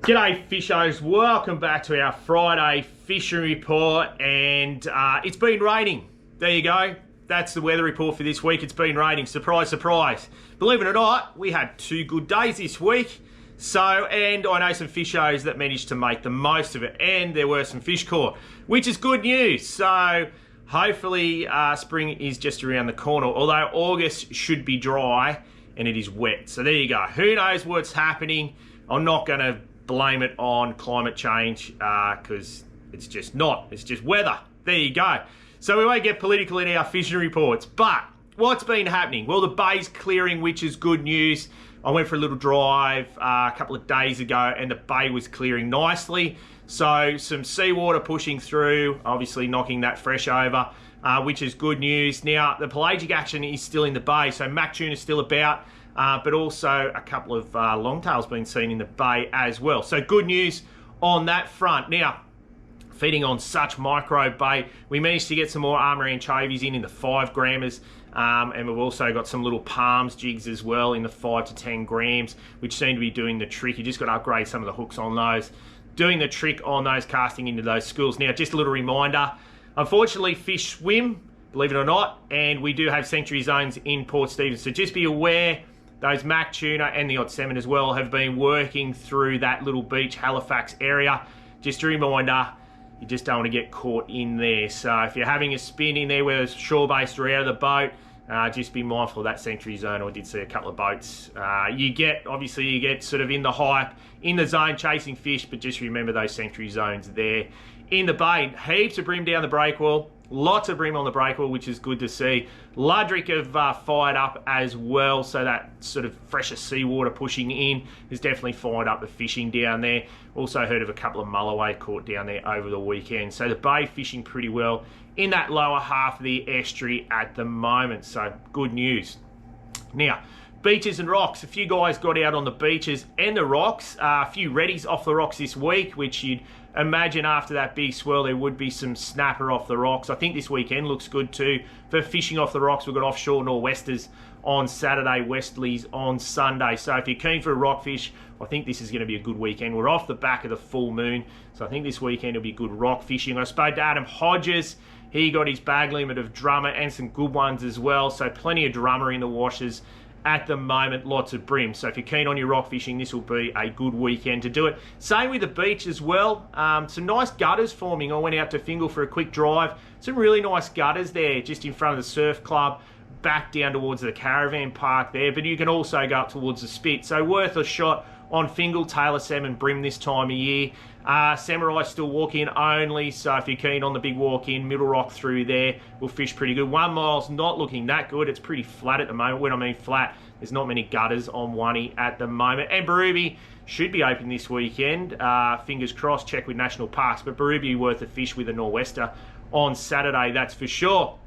G'day fishers, welcome back to our Friday fishing report, and it's been raining. There you go, that's the weather report for this week. It's been raining, surprise, surprise. Believe it or not, we had 2 good days this week. And I know some fishers that managed to make the most of it, and there were some fish caught, which is good news. So hopefully spring is just around the corner, although August should be dry and it is wet. So there you go, who knows what's happening. I'm not going to blame it on climate change because it's just not. It's just weather. There you go. So we won't get political in our fishing reports. But what's been happening? Well, the bay's clearing, which is good news. I went for a little drive a couple of days ago and the bay was clearing nicely. So some seawater pushing through, obviously knocking that fresh over, which is good news. Now, the pelagic action is still in the bay, so mac tuna is still about. But also a couple of longtails being seen in the bay as well. So good news on that front. Now, feeding on such micro bait, we managed to get some more armour anchovies in the 5 grammers. And we've also got some little palms jigs as well in the 5 to 10 grams, which seem to be doing the trick. You just got to upgrade some of the hooks on those, doing the trick on those casting into those schools. Now, just a little reminder, unfortunately, fish swim, believe it or not, and we do have sanctuary zones in Port Stephens. So just be aware, those mac tuna and the odd salmon as well have been working through that little beach Halifax area. Just a reminder, you just don't want to get caught in there. So if you're having a spin in there where it's shore-based or out of the boat, just be mindful of that sanctuary zone. I did see a couple of boats. You get sort of in the hype, in the zone chasing fish, but just remember those sanctuary zones there. In the bay, heaps of bream down the breakwall. Lots of bream on the breakwall, which is good to see. Ludrick have fired up as well, so that sort of fresher seawater pushing in has definitely fired up the fishing down there. Also heard of a couple of mulloway caught down there over the weekend. So the bay fishing pretty well in that lower half of the estuary at the moment, so good news. Now, beaches and rocks. A few guys got out on the beaches and the rocks. A few reddies off the rocks this week, which you'd imagine after that big swell there would be some snapper off the rocks. I think this weekend looks good too for fishing off the rocks. We've got offshore nor'westers on Saturday, westerlies on Sunday. So if you're keen for a rockfish, I think this is going to be a good weekend. We're off the back of the full moon, so I think this weekend will be good rock fishing. I spoke to Adam Hodges. He got his bag limit of drummer and some good ones as well, so plenty of drummer in the washes at the moment, lots of bream. So if you're keen on your rock fishing, this will be a good weekend to do it. Same with the beach as well. Some nice gutters forming. I went out to Fingal for a quick drive. Some really nice gutters there just in front of the surf club, back down towards the caravan park there. But you can also go up towards the spit. So worth a shot on Fingal, Taylor salmon, bream this time of year. Samurai still walk-in only, so if you're keen on the big walk-in, middle rock through there, we'll fish pretty good. 1 mile's not looking that good. It's pretty flat at the moment. When I mean flat, there's not many gutters on Oney at the moment. And Barooby should be open this weekend. Fingers crossed, check with National Parks. But Barooby worth a fish with a nor'wester on Saturday, that's for sure.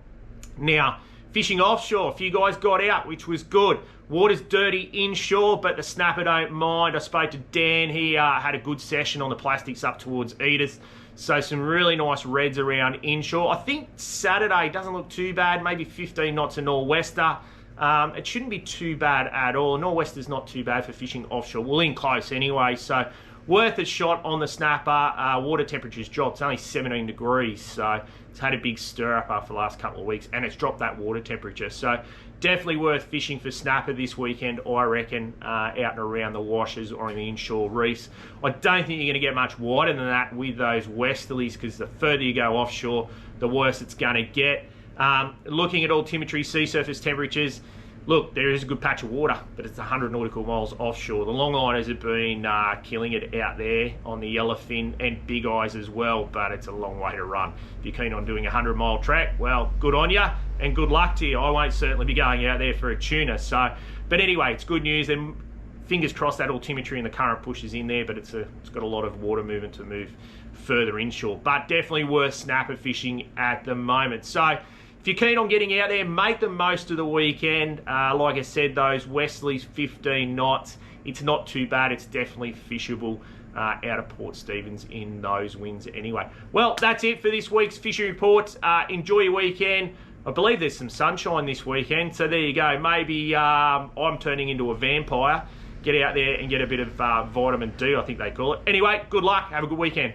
Now, fishing offshore, a few guys got out, which was good. Water's dirty inshore, but the snapper don't mind. I spoke to Dan. He had a good session on the plastics up towards Edith. So some really nice reds around inshore. I think Saturday doesn't look too bad. Maybe 15 knots a nor'wester. It shouldn't be too bad at all. Nor'wester's not too bad for fishing offshore. We'll in close anyway, so worth a shot on the snapper. Water temperature's dropped. It's only 17 degrees, so it's had a big stir up after the last couple of weeks, and it's dropped that water temperature. So definitely worth fishing for snapper this weekend, I reckon, out and around the washes or in the inshore reefs. I don't think you're going to get much wider than that with those westerlies, because the further you go offshore, the worse it's going to get. Looking at altimetry sea surface temperatures, look, there is a good patch of water, but it's 100 nautical miles offshore. The longliners have been killing it out there on the yellowfin and big eyes as well, but it's a long way to run. If you're keen on doing a 100-mile trek, well, good on you and good luck to you. I won't certainly be going out there for a tuna. So, but anyway, it's good news, and fingers crossed that altimetry and the current pushes in there, but it's got a lot of water movement to move further inshore. But definitely worth snapper fishing at the moment. So if you're keen on getting out there, make the most of the weekend. Like I said, those westerlies, 15 knots. It's not too bad. It's definitely fishable out of Port Stephens in those winds anyway. Well, that's it for this week's fishing report. Enjoy your weekend. I believe there's some sunshine this weekend, so there you go. Maybe I'm turning into a vampire get out there and get a bit of vitamin D, I think they call it. Anyway, good luck. Have a good weekend.